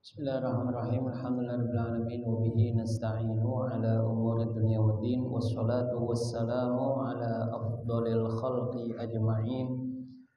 Bismillahirrahmanirrahim. Alhamdulillahirabbil alamin wa bihi nasta'inu ala umuri dunya waddin wassalatu wassalamu ala afdhalil khalqi ajma'in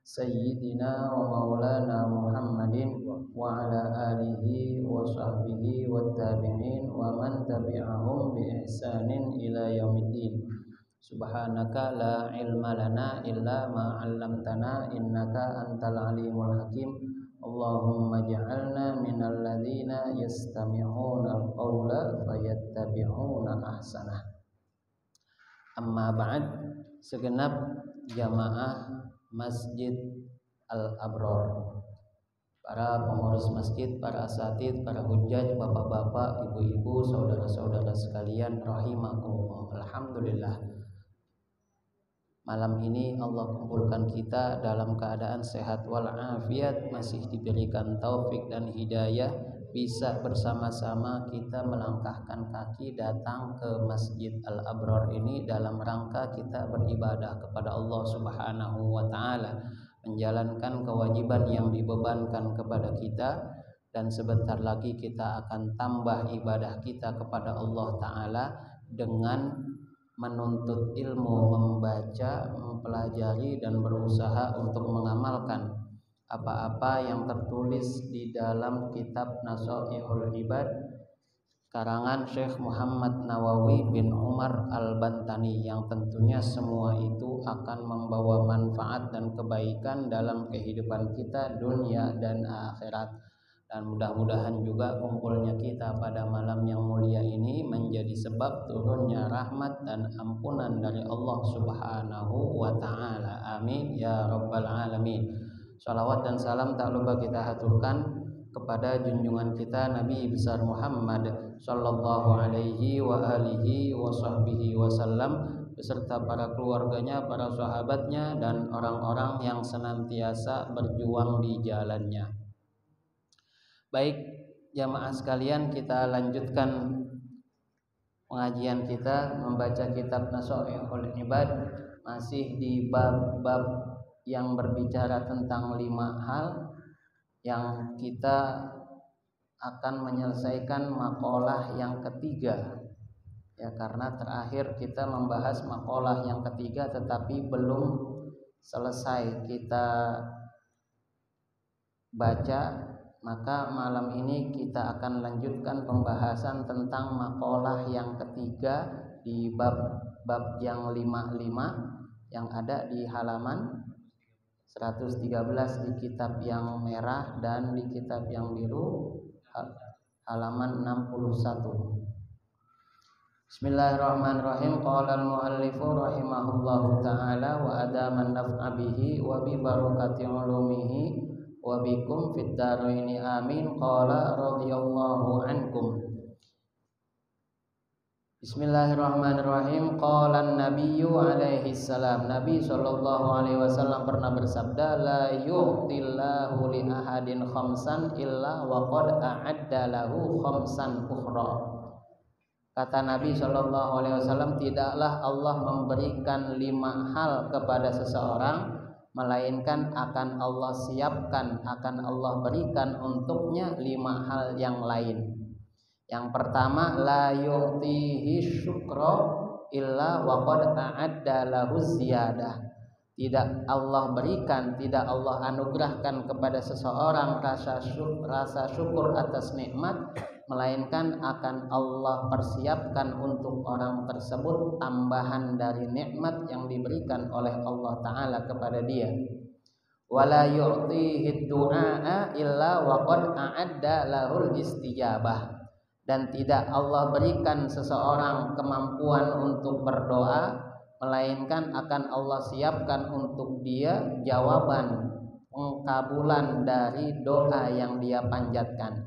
sayyidina wa maulana Muhammadin wa ala alihi wa sahbihi wattabi'in wa man tabi'ahum bi ihsanin ila yaumiddin. Subhanaka la ilma lana illa ma 'allamtana innaka antal alimul hakim. Allahumma ja'alna minal ladzina yastami'una al-qawla fayattabi'una ahsanah. Amma ba'd, segenap jamaah Masjid Al-Abror, para pengurus masjid, para asatidz, para hujjaj, bapak-bapak, ibu-ibu, saudara-saudara sekalian rahimakumullah. Alhamdulillah, malam ini Allah kumpulkan kita dalam keadaan sehat walafiat, masih diberikan taufik dan hidayah, bisa bersama-sama kita melangkahkan kaki datang ke Masjid Al-Abror ini dalam rangka kita beribadah kepada Allah Subhanahu wa taala, menjalankan kewajiban yang dibebankan kepada kita, dan sebentar lagi kita akan tambah ibadah kita kepada Allah taala dengan menuntut ilmu, membaca, mempelajari dan berusaha untuk mengamalkan apa-apa yang tertulis di dalam kitab Nashaihul Ibad karangan Syekh Muhammad Nawawi bin Umar Al-Bantani, yang tentunya semua itu akan membawa manfaat dan kebaikan dalam kehidupan kita dunia dan akhirat. Dan mudah-mudahan juga kumpulnya kita pada malam yang mulia ini menjadi sebab turunnya rahmat dan ampunan dari Allah Subhanahu wa taala. Amin ya rabbal alamin. Shalawat dan salam tak lupa kita haturkan kepada junjungan kita Nabi besar Muhammad sallallahu alaihi wa alihi wa sahbihi wasallam, beserta para keluarganya, para sahabatnya, dan orang-orang yang senantiasa berjuang di jalannya. Baik jamaah sekalian, kita lanjutkan pengajian kita membaca kitab Nashaihul Ibad, masih di bab-bab yang berbicara tentang 5 hal yang kita akan menyelesaikan maqalah yang ketiga. Ya, karena terakhir kita membahas maqalah yang ketiga tetapi belum selesai kita baca. Maka malam ini kita akan lanjutkan pembahasan tentang maqalah yang ketiga di bab yang 55 yang ada di halaman 113 di kitab yang merah, dan di kitab yang biru halaman 61. Bismillahirrahmanirrahim. Qala al-muallifu rahimahullahu ta'ala wa adaman naf'a bihi wa bi barakati ulumihi wa bikum fid daraini amin. Qala radhiyallahu ankum. Bismillahirrahmanirrahim. Qala an-nabiyyu alaihi salam, Nabi sallallahu alaihi wasallam pernah bersabda, la yu'tillahu li ahadin khamsan illa wa qad a'adda lahu khamsan ukhra. Kata Nabi sallallahu alaihi wasallam, tidaklah Allah memberikan 5 hal kepada seseorang melainkan akan Allah siapkan, akan Allah berikan untuknya 5 hal yang lain. Yang pertama, la yu'tihi syukra illa wa qad a'adda lahu ziyadah. Tidak Allah berikan, tidak Allah anugerahkan kepada seseorang rasa syukur atas nikmat, melainkan akan Allah persiapkan untuk orang tersebut tambahan dari nikmat yang diberikan oleh Allah Ta'ala kepada dia. Wala yu'tihi du'a illa wa qad a'adda lahul istijabah. Dan tidak Allah berikan seseorang kemampuan untuk berdoa, melainkan akan Allah siapkan untuk dia jawaban, pengkabulan dari doa yang dia panjatkan.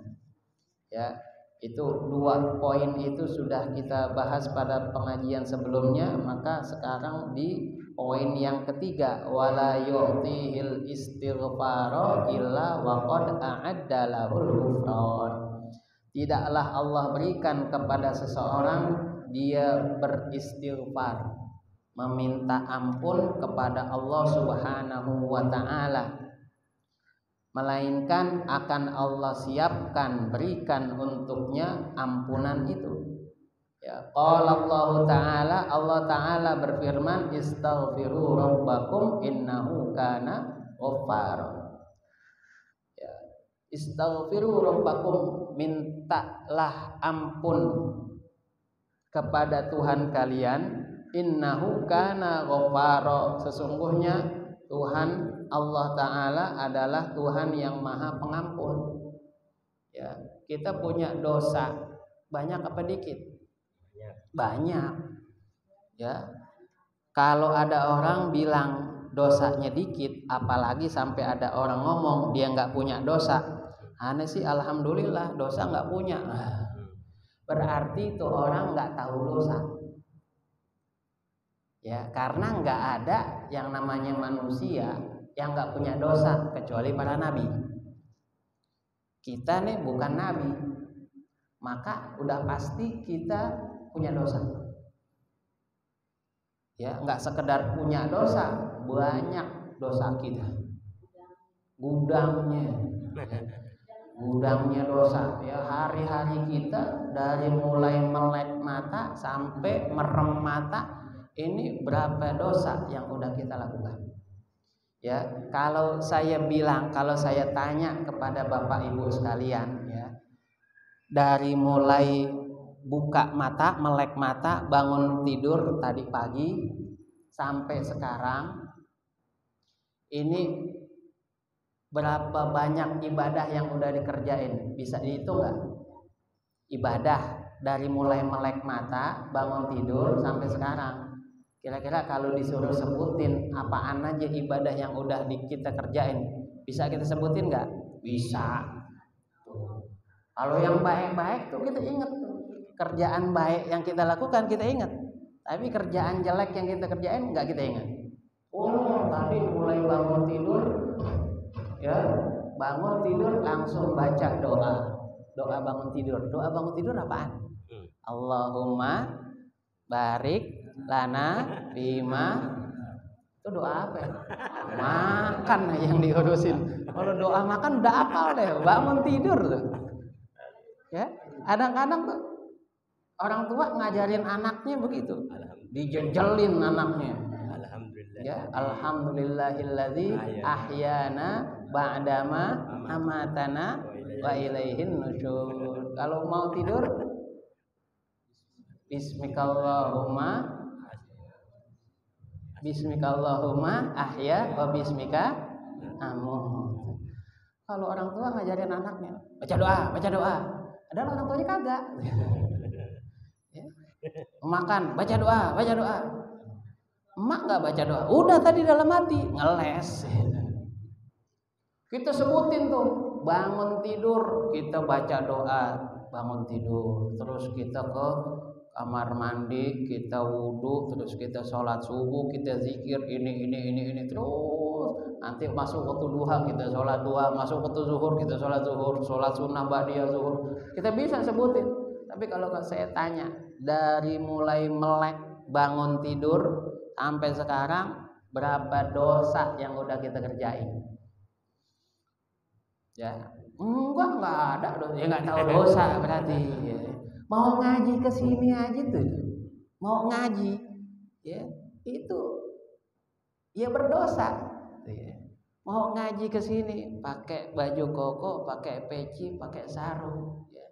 Ya, itu 2 poin itu sudah kita bahas pada pengajian sebelumnya. Maka sekarang di poin yang ketiga, wala yu'tihil istighfara illa wa qad a'adda lahul ghufran. Tidaklah Allah berikan kepada seseorang dia beristighfar, meminta ampun kepada Allah Subhanahu wa taala, melainkan akan Allah siapkan, berikan untuknya ampunan itu. Ya, qala Allah Ta'ala berfirman, istaghfiru rabbakum innahu kana ghaffara. Ya, istaghfiru rabbakum, mintalah ampun kepada Tuhan kalian, innahu kana ghaffara, sesungguhnya Tuhan Allah Ta'ala adalah Tuhan yang maha pengampun. Ya, kita punya dosa banyak apa dikit? Banyak. Ya, kalau ada orang bilang dosanya dikit, apalagi sampai ada orang ngomong dia nggak punya dosa, aneh sih, alhamdulillah dosa nggak punya. Berarti itu orang nggak tahu dosa. Ya, karena nggak ada yang namanya manusia yang nggak punya dosa kecuali para nabi. Kita nih bukan nabi, maka udah pasti kita punya dosa. Ya, nggak sekedar punya dosa, banyak dosa kita. Gudangnya dosa. Ya, hari-hari kita dari mulai melek mata sampai merem mata, ini berapa dosa yang udah kita lakukan. Ya, kalau saya tanya kepada Bapak Ibu sekalian, ya, dari mulai buka mata, melek mata, bangun tidur tadi pagi sampai sekarang, ini berapa banyak ibadah yang udah dikerjain? Bisa dihitung nggak? Ibadah dari mulai melek mata, bangun tidur sampai sekarang. Kira-kira kalau disuruh sebutin apaan aja ibadah yang udah kita kerjain, bisa kita sebutin nggak? Bisa. Kalau yang baik-baik tuh kita inget, kerjaan baik yang kita lakukan kita inget, tapi kerjaan jelek yang kita kerjain nggak kita ingat. Oh, tadi mulai bangun tidur, ya, bangun tidur langsung baca doa bangun tidur. Doa bangun tidur apaan? Allahumma barik lana bima, itu doa apa ya? Makan yang diurusin. Kalau doa makan udah apal deh, bangun tidur tuh. Ya, kadang-kadang tuh orang tua ngajarin anaknya begitu, dijejelin anaknya. Ya, alhamdulillahilladzi ahyana ba'dama amatana wa ilaihin nusyur. Kalau mau tidur, Bismikallahumma ahya wa bismika amut. Kalau orang tua ngajarin anaknya baca doa, padahal orang tuanya kagak. Ya. Makan baca doa. Emak nggak baca doa, udah tadi dalam hati ngeles. Kita sebutin tuh, bangun tidur kita baca doa bangun tidur, terus kita ke kamar mandi, kita wudhu, terus kita sholat subuh, kita zikir ini, terus nanti masuk waktu duha kita sholat duha, masuk waktu zuhur kita sholat zuhur, sholat sunnah ba'diyah zuhur, kita bisa sebutin. Tapi kalau saya tanya, dari mulai melek bangun tidur sampai sekarang, berapa dosa yang udah kita kerjain? Ya, enggak ada dosa, ya nggak tahu dosa berarti. Ya. Mau ngaji ke sini aja tuh, mau ngaji, ya itu, ya berdosa. Ya. Mau ngaji ke sini, pakai baju koko, pakai peci, pakai sarung, ya.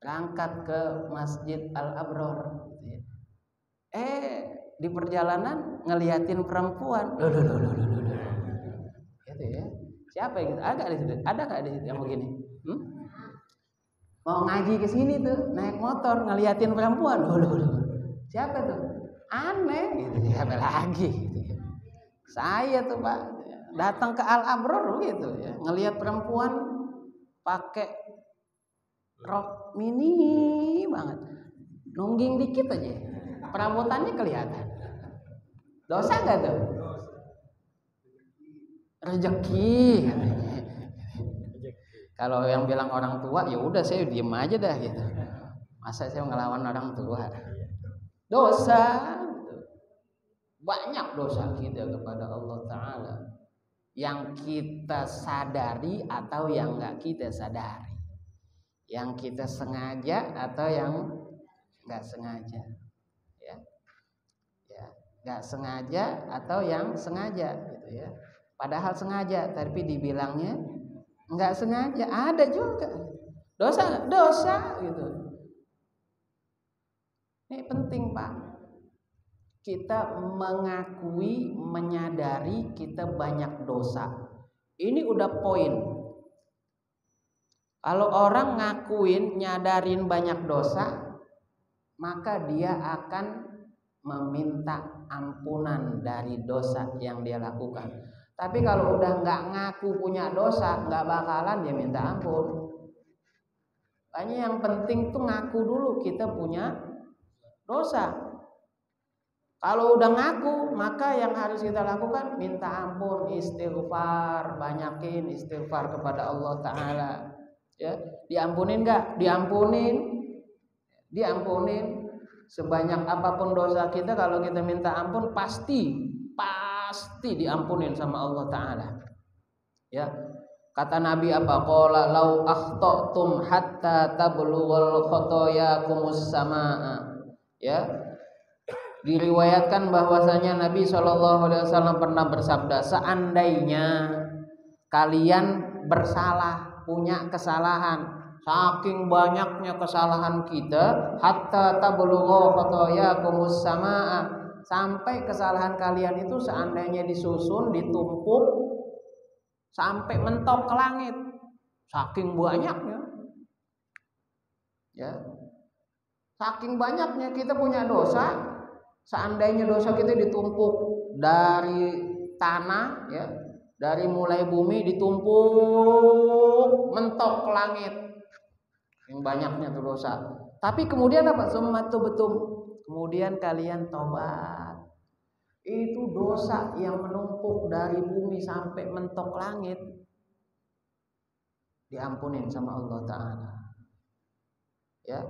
Berangkat ke Masjid Al-Abror, ya. Di perjalanan ngeliatin perempuan, loh. Gitu ya. Siapa yang gitu? Ada nggak di situ yang begini? Mau ngaji ke sini tuh naik motor ngeliatin perempuan, siapa tuh? Aneh gitu, siapa lagi? Gitu. Saya tuh Pak datang ke Al-Abror gitu ya, ngeliat perempuan pakai rok mini banget, nungging dikit aja, perabotannya kelihatan. Dosa nggak tuh? Rezeki. Kalau yang bilang orang tua, ya udah saya diem aja dah gitu. Masa saya ngelawan orang tua? Dosa. Banyak dosa kita kepada Allah Ta'ala. Yang kita sadari atau yang nggak kita sadari, yang kita sengaja atau yang nggak sengaja, ya, nggak sengaja atau yang sengaja, gitu ya. Padahal sengaja, tapi dibilangnya nggak sengaja, ada juga dosa, gitu. Ini penting, Pak. Kita mengakui, menyadari kita banyak dosa. Ini udah poin. Kalau orang ngakuin, nyadarin banyak dosa, maka dia akan meminta ampunan dari dosa yang dia lakukan. Tapi kalau udah nggak ngaku punya dosa, nggak bakalan dia minta ampun. Makanya yang penting tuh ngaku dulu kita punya dosa. Kalau udah ngaku, maka yang harus kita lakukan minta ampun, istighfar, banyakin istighfar kepada Allah Ta'ala. Ya, diampunin nggak? Diampunin. Sebanyak apapun dosa kita, kalau kita minta ampun pasti diampunin sama Allah Ta'ala. Ya, kata Nabi apa? Qala lau akhtatum hatta tablughal khotoyakumus samaa. Ya. Diriwayatkan bahwasanya Nabi SAW pernah bersabda, seandainya kalian bersalah, punya kesalahan, saking banyaknya kesalahan kita, hatta tablugha khotoyakumus samaa, sampai kesalahan kalian itu seandainya disusun, ditumpuk sampai mentok ke langit, saking banyaknya, ya, saking banyaknya kita punya dosa. Seandainya dosa kita ditumpuk dari tanah, ya, dari mulai bumi ditumpuk mentok ke langit, yang banyaknya tuh dosa. Tapi kemudian apa? Kemudian kalian tobat. Itu dosa yang menumpuk dari bumi sampai mentok langit, diampunin sama Allah Ta'ala. Ya.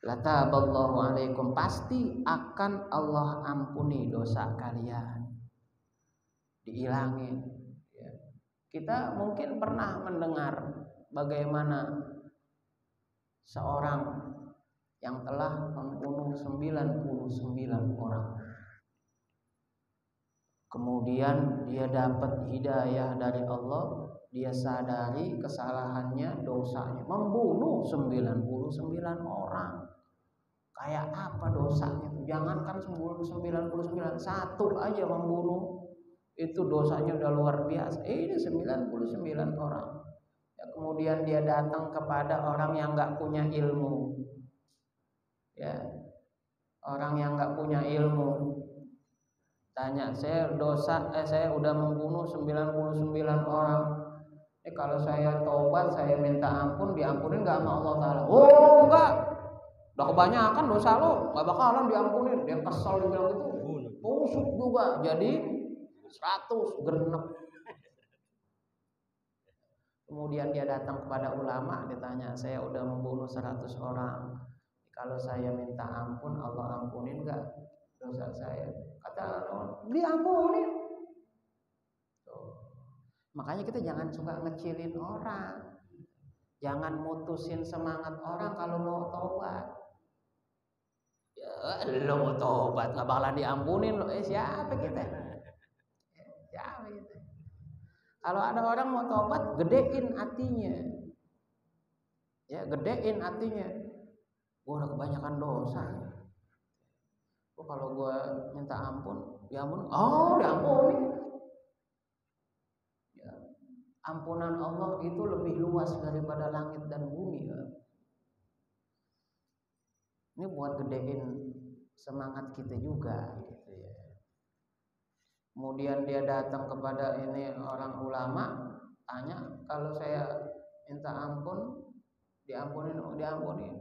Lataballahu alaikum, pasti akan Allah ampuni dosa kalian, dihilangin. Ya. Kita mungkin pernah mendengar bagaimana seorang yang telah membunuh 99 orang, kemudian dia dapat hidayah dari Allah, dia sadari kesalahannya, dosanya, membunuh 99 orang. Kayak apa dosanya? Jangankan 99, satu aja membunuh itu dosanya udah luar biasa. Ini 99 orang. Ya, kemudian dia datang kepada orang yang nggak punya ilmu, ya, orang yang nggak punya ilmu. Tanya, saya udah membunuh 99 orang. Kalau saya tobat, saya minta ampun, diampunin nggak sama Allah Ta'ala? Oh enggak, udah kebanyakan dosa lo, nggak bakalan diampunin. Dia kesal, dia bilang gitu. Busuk juga, jadi 100 genep. Kemudian dia datang kepada ulama, ditanya, saya udah membunuh 100 orang, kalau saya minta ampun, Allah ampunin nggak dosa saya? Kata Allah, diampunin. Makanya kita jangan suka ngecilin orang, jangan mutusin semangat orang kalau mau tobat. Ya, lo mau tobat nggak bakalan diampunin lo, siapa kita? Siapa kita? Kalau ada orang mau tobat, gedein hatinya, ya, gedein hatinya. Gua udah kebanyakan dosa. Kalau gua minta ampun, diampun, oh diampunin. Ya, ampunan Allah itu lebih luas daripada langit dan bumi. Ya. Ini buat gedein semangat kita juga, gitu ya. Kemudian dia datang kepada ini orang ulama, tanya, kalau saya minta ampun, diampunin, diampunin.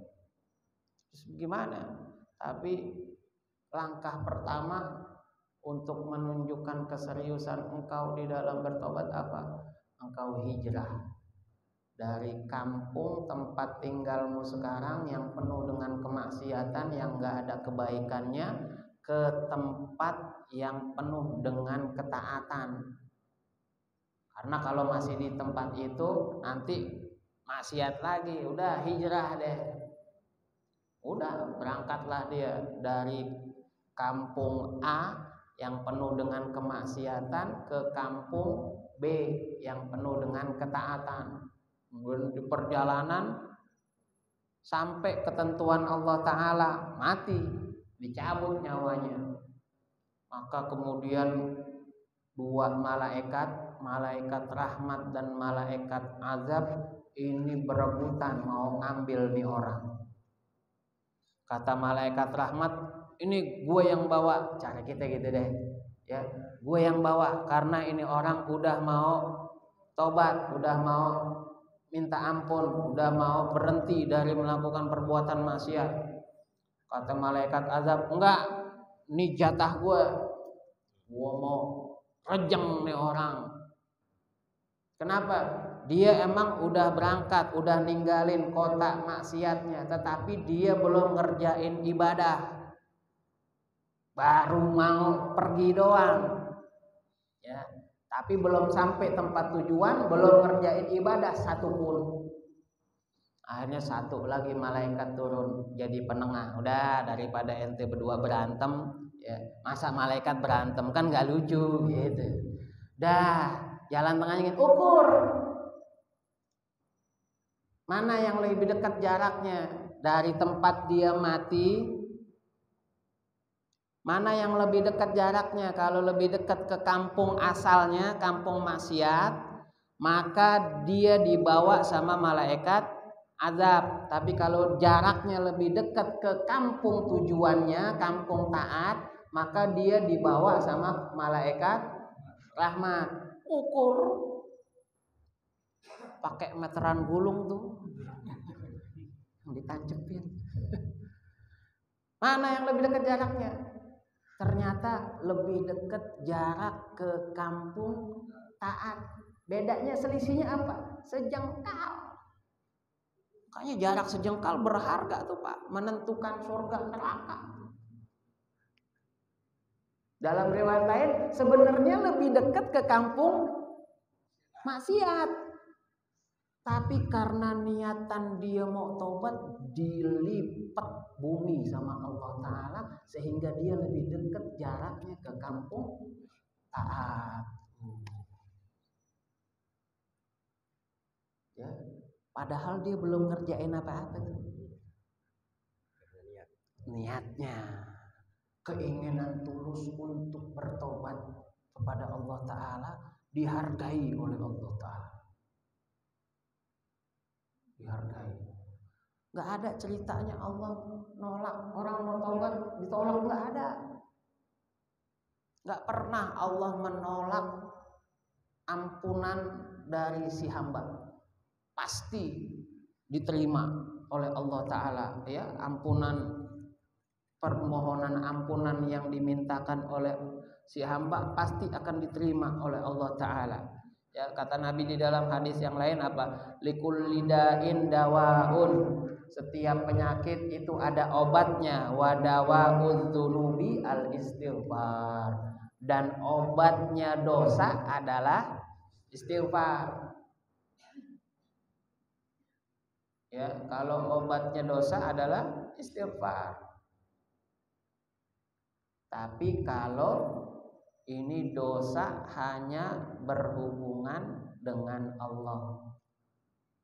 Terus gimana? Tapi langkah pertama untuk menunjukkan keseriusan engkau di dalam bertobat apa? Engkau hijrah dari kampung tempat tinggalmu sekarang yang penuh dengan kemaksiatan, yang gak ada kebaikannya, ke tempat yang penuh dengan ketaatan. Karena kalau masih di tempat itu nanti maksiat lagi, udah hijrah deh. Udah berangkatlah dia dari kampung A yang penuh dengan kemaksiatan ke kampung B yang penuh dengan ketaatan. Di perjalanan sampai ketentuan Allah Ta'ala, mati, dicabut nyawanya. Maka kemudian dua malaikat, malaikat rahmat dan malaikat azab ini berebutan mau ngambil nih orang. Kata malaikat rahmat, ini gue yang bawa, cara kita gitu deh ya, gue yang bawa karena ini orang udah mau tobat, udah mau minta ampun, udah mau berhenti dari melakukan perbuatan maksiat. Kata malaikat azab, enggak, ini jatah gue mau rejeng nih orang. Kenapa? Dia emang udah berangkat, udah ninggalin kota maksiatnya, tetapi dia belum ngerjain ibadah, baru mau pergi doang ya, tapi belum sampai tempat tujuan, belum ngerjain ibadah satupun. Akhirnya satu lagi malaikat turun jadi penengah. Udah, daripada ente berdua berantem ya, masa malaikat berantem kan gak lucu gitu. Dah, jalan tengahnya ukur mana yang lebih dekat jaraknya dari tempat dia mati. Mana yang lebih dekat jaraknya? Kalau lebih dekat ke kampung asalnya, kampung maksiat, maka dia dibawa sama malaikat azab. Tapi kalau jaraknya lebih dekat ke kampung tujuannya, kampung taat, maka dia dibawa sama malaikat rahmat. Ukur pakai meteran gulung tuh, ditancepin. Mana yang lebih dekat jaraknya? Ternyata lebih dekat jarak ke kampung taat. Bedanya, selisihnya apa? Sejengkal. Makanya jarak sejengkal berharga tuh Pak, menentukan surga neraka. Dalam riwayat lain sebenarnya lebih dekat ke kampung maksiat, tapi karena niatan dia mau tobat, dilipat bumi sama Allah Ta'ala sehingga dia lebih dekat jaraknya ke kampung taat ya. Padahal dia belum ngerjain apa-apa tuh. Niatnya, keinginan tulus untuk bertobat kepada Allah Ta'ala dihargai oleh Allah Ta'ala, dihargai. Gak ada ceritanya Allah nolak orang mau tobat ditolak, gak ada. Gak pernah Allah menolak ampunan dari si hamba, pasti diterima oleh Allah Ta'ala ya. Ampunan, permohonan ampunan yang dimintakan oleh si hamba pasti akan diterima oleh Allah Ta'ala ya. Kata Nabi di dalam hadis yang lain apa? Likulli da'in dawaun, setiap penyakit itu ada obatnya. Wa dawa'udz dzunubi al istighfar, dan obatnya dosa adalah istighfar ya. Kalau obatnya dosa adalah istighfar. Tapi kalau ini dosa hanya berhubungan dengan Allah.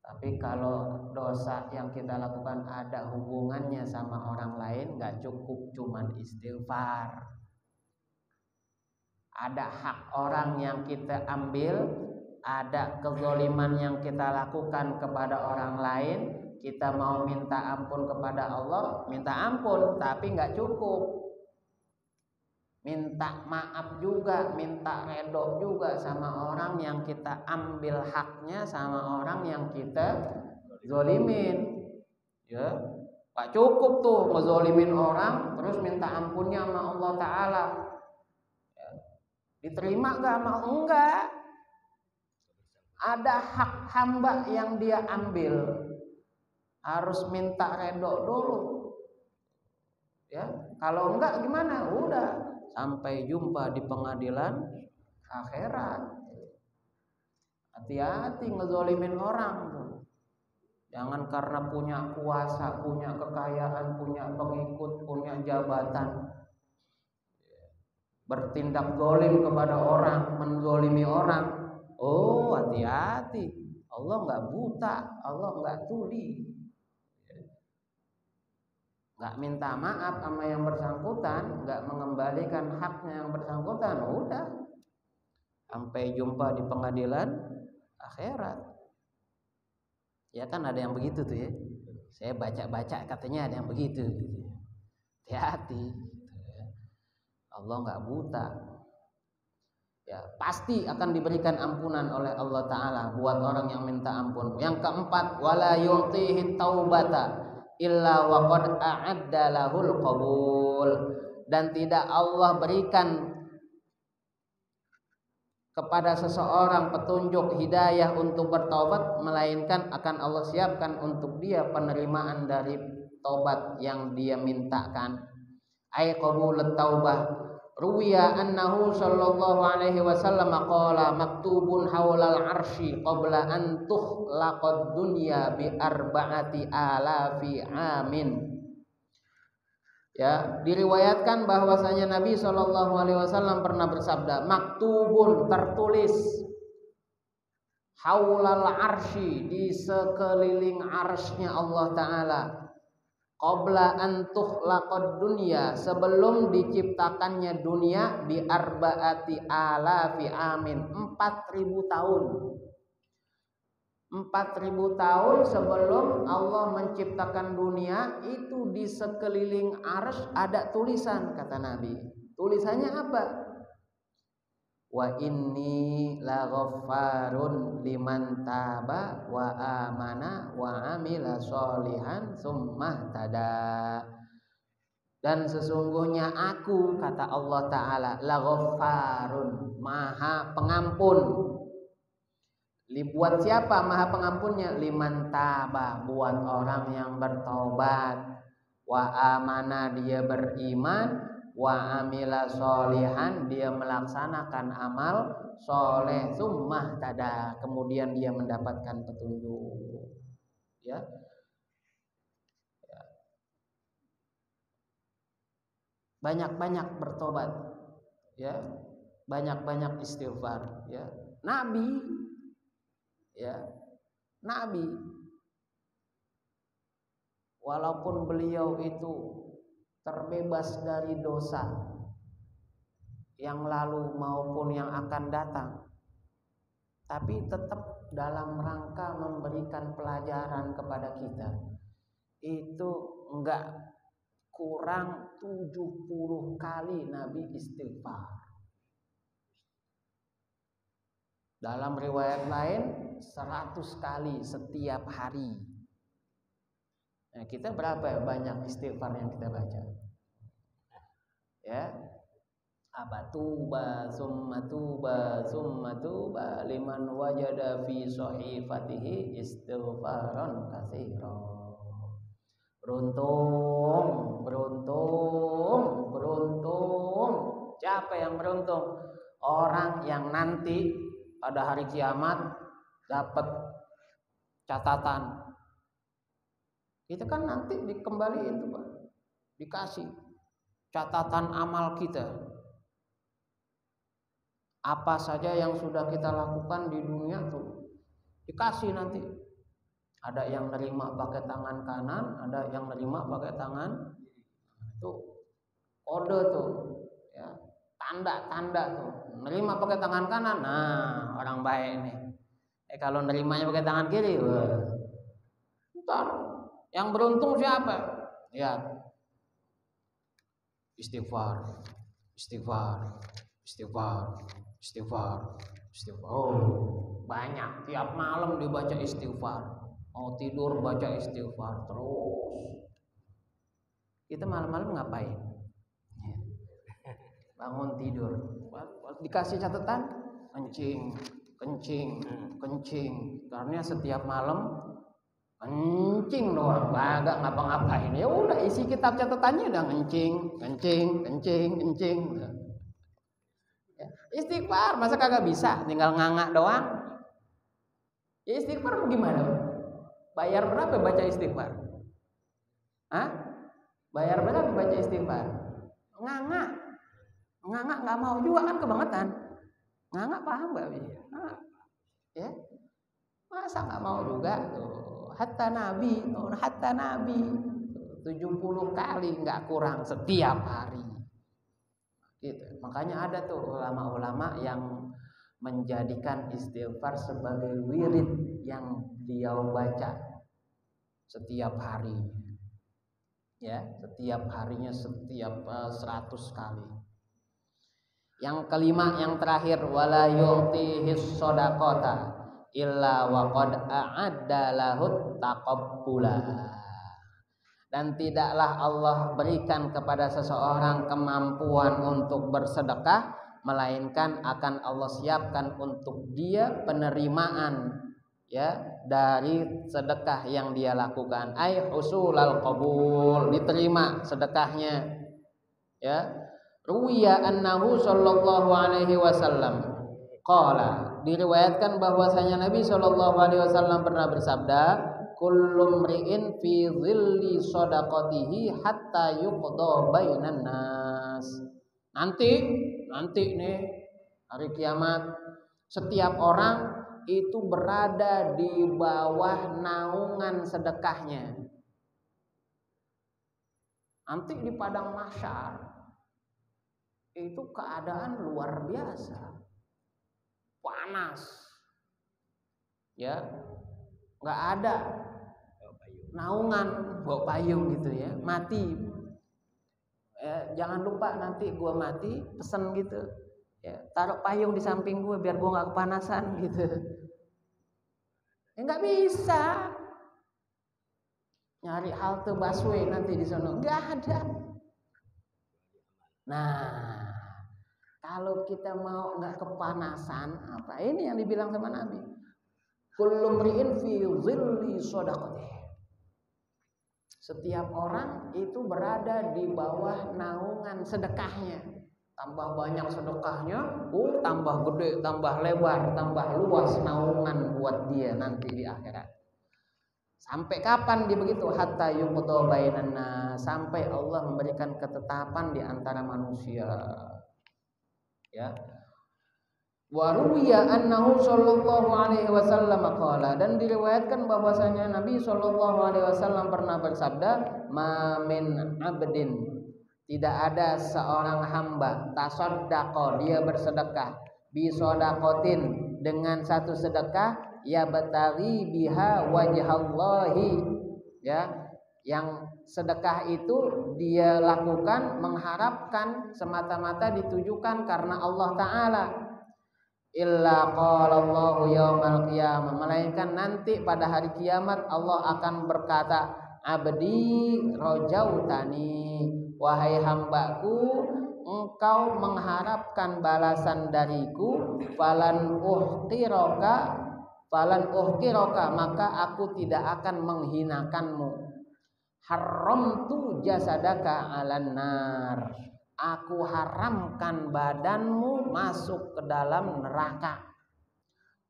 Tapi kalau dosa yang kita lakukan ada hubungannya sama orang lain, gak cukup cuman istighfar. Ada hak orang yang kita ambil, ada kezaliman yang kita lakukan kepada orang lain, kita mau minta ampun kepada Allah, minta ampun, tapi gak cukup. Minta maaf juga, minta redho juga sama orang yang kita ambil haknya, sama orang yang kita zolimin ya. Gak cukup tuh ngezolimin orang terus minta ampunnya sama Allah Ta'ala ya. Diterima gak? Mau enggak. Ada hak hamba yang dia ambil, harus minta redho dulu ya. Kalau enggak gimana? Udah sampai jumpa di pengadilan akhirat. Hati-hati ngezolimin orang tuh. Jangan karena punya kuasa, punya kekayaan, punya pengikut, punya jabatan, bertindak zalim kepada orang, menzolimi orang. Oh, hati-hati. Allah nggak buta, Allah nggak tuli. Nggak minta maaf sama yang bersangkutan, nggak mengembalikan haknya yang bersangkutan, udah sampai jumpa di pengadilan akhirat. Ya kan ada yang begitu tuh ya. Saya baca-baca katanya ada yang begitu. Hati-hati. Allah nggak buta. Ya, pasti akan diberikan ampunan oleh Allah Ta'ala buat orang yang minta ampun. Yang keempat, wala yu'tihi taubata illa waqad a'adda lahul qabul. Dan tidak Allah berikan kepada seseorang petunjuk hidayah untuk bertaubat, melainkan akan Allah siapkan untuk dia penerimaan dari taubat yang dia mintakan. Ay qabulut taubah. Ruwiya annahu sallallahu alaihi wasallam qala maktubun haulal arsy qabla an tukhlaqad dunya bi arba'ati alafi amin. Ya, diriwayatkan bahwasanya Nabi sallallahu alaihi wasallam pernah bersabda, maktubun tertulis haulal arsy di sekeliling arsy-Nya Allah Ta'ala, qabla an tukhlaqad dunya sebelum diciptakannya dunia, bi arba'ati alafi amin 4000 tahun. 4000 tahun sebelum Allah menciptakan dunia itu di sekeliling arsy ada tulisan, kata Nabi. Tulisannya apa? Wa inni laghaffarun liman taba wa amana wa amila sholihan tsumma tada. Dan sesungguhnya aku, kata Allah Ta'ala, laghaffarun, maha pengampun. Buat siapa maha pengampunnya? Liman taba, buat orang yang bertobat. Wa amana, dia beriman. Wa amila sholihan, dia melaksanakan amal soleh. Tsumma tada, kemudian dia mendapatkan petunjuk. Ya. Banyak-banyak bertobat. Ya. Banyak-banyak istighfar. Ya. Nabi, ya, Nabi walaupun beliau itu terbebas dari dosa yang lalu maupun yang akan datang, tapi tetap dalam rangka memberikan pelajaran kepada kita, itu enggak kurang 70 kali Nabi istighfar. Dalam riwayat lain 100 kali setiap hari. Nah, kita berapa banyak istighfar yang kita baca? Ya. Apa tuba summa tuba summa tuba liman wajada fi sahifatihi istighfaran katsira. Beruntung, beruntung, beruntung. Siapa yang beruntung? Orang yang nanti pada hari kiamat dapat catatan. Kita kan nanti dikembaliin tuh, Pak. Dikasih catatan amal kita. Apa saja yang sudah kita lakukan di dunia tuh dikasih nanti. Ada yang nerima pakai tangan kanan, ada yang nerima pakai tangan tuh. Kode tuh, ya. Tanda-tanda tuh. Nerima pakai tangan kanan, nah orang baik nih. Kalau nerimanya pakai tangan kiri, ntar yang beruntung siapa? Ya, istighfar, istighfar, istighfar, istighfar, istighfar. Oh, banyak. Tiap malam dibaca istighfar. Mau tidur baca istighfar terus. Kita malam-malam ngapain? Bangun tidur, dikasih catatan, kencing, kencing, kencing. Karena setiap malam kencing doang, agak ngapa-ngapain. Ya udah isi kitab catatannya udah kencing, kencing, kencing, kencing. Ya. Istighfar, masa kagak bisa? Tinggal nganga doang. Ya istighfar gimana? Bayar berapa baca istighfar? Hah? Bayar berapa baca istighfar? Nganga nggak mau juga kan kebangetan. Nganga paham nggak? Ya, masa nggak mau juga tuh. Hatta Nabi 70 kali nggak kurang setiap hari. Gitu. Makanya ada tuh ulama-ulama yang menjadikan istighfar sebagai wirid yang dia baca setiap hari. Ya, setiap harinya setiap 100 kali. Yang kelima, yang terakhir, wala yu'tihis shadaqata illa wa qad a'adda lahu taqabbula. Dan tidaklah Allah berikan kepada seseorang kemampuan untuk bersedekah, melainkan akan Allah siapkan untuk dia penerimaan, ya, dari sedekah yang dia lakukan. Ai husulal qabul, diterima sedekahnya. Ya. Ruwiya annahu sallallahu alaihi wasallam qala, diriwayatkan bahwasanya Nabi sallallahu alaihi wasallam pernah bersabda, kullu mri'in fi dhilli shadaqatihi hatta yuqda bainan nas. Nanti nih hari kiamat setiap orang itu berada di bawah naungan sedekahnya. Nanti di padang mahsyar itu keadaan luar biasa, panas, ya, nggak ada naungan, bawa payung gitu ya, mati. Jangan lupa nanti gua mati, pesen gitu, ya, taruh payung di samping gua biar gua nggak kepanasan gitu. Nggak bisa nyari halte busway nanti di sana, nggak ada. Nah, kalau kita mau nggak kepanasan, apa ini yang dibilang sama Nabi? Kullu mri'in fi dhilli shadaqatih. Setiap orang itu berada di bawah naungan sedekahnya. Tambah banyak sedekahnya, tambah gede, tambah lebar, tambah luas naungan buat dia nanti di akhirat. Sampai kapan dia begitu? Hatta yuqda bainan nas, sampai Allah memberikan ketetapan di antara manusia. Ya. Wa ruwiya annahu sallallahu alaihi wasallam qala, dan diriwayatkan bahwasanya Nabi sallallahu alaihi wasallam pernah bersabda, ma min abdin, tidak ada seorang hamba, tasaddaqa, dia bersedekah, bi shadaqatin, dengan satu sedekah, ya batari biha wajhallahi, ya, yang sedekah itu dia lakukan mengharapkan semata-mata ditujukan karena Allah Ta'ala. Illa qala Allahu yaumal qiyamah, melainkan nanti pada hari kiamat Allah akan berkata, abdi rojautani, wahai hambaku, engkau mengharapkan balasan dariku, falan uhqiroka, maka aku tidak akan menghinakanmu. Haramtu jasadaka 'alan nar, aku haramkan badanmu masuk ke dalam neraka.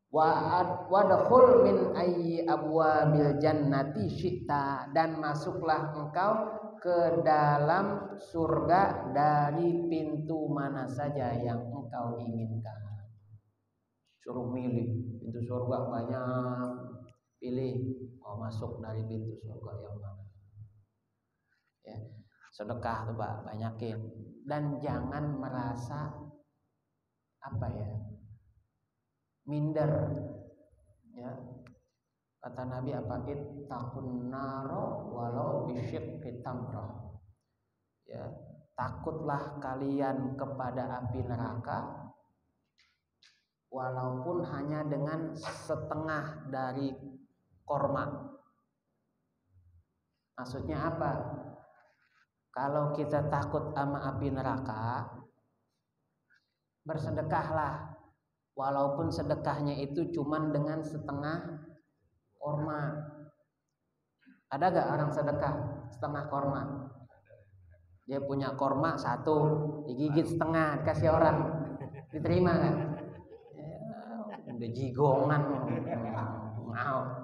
Wadkhul min ayyi abwabil jannati syi'ta, dan masuklah engkau ke dalam surga dari pintu mana saja yang engkau inginkan. Suruh milih pintu surga banyak, pilih mau masuk dari pintu surga yang mana. Ya, sedekah tuh Pak, banyakin, dan jangan merasa minder. Ya, kata Nabi apa? Ittaqun naro walau bisyiqqi tamrah. Ya, takutlah kalian kepada api neraka walaupun hanya dengan setengah dari korma. Maksudnya apa? Kalau kita takut sama api neraka, bersedekahlah, walaupun sedekahnya itu cuman dengan setengah korma. Ada gak orang sedekah setengah korma? Dia punya korma satu, digigit setengah, dikasih orang, diterima gak? Udah jigongan, ngao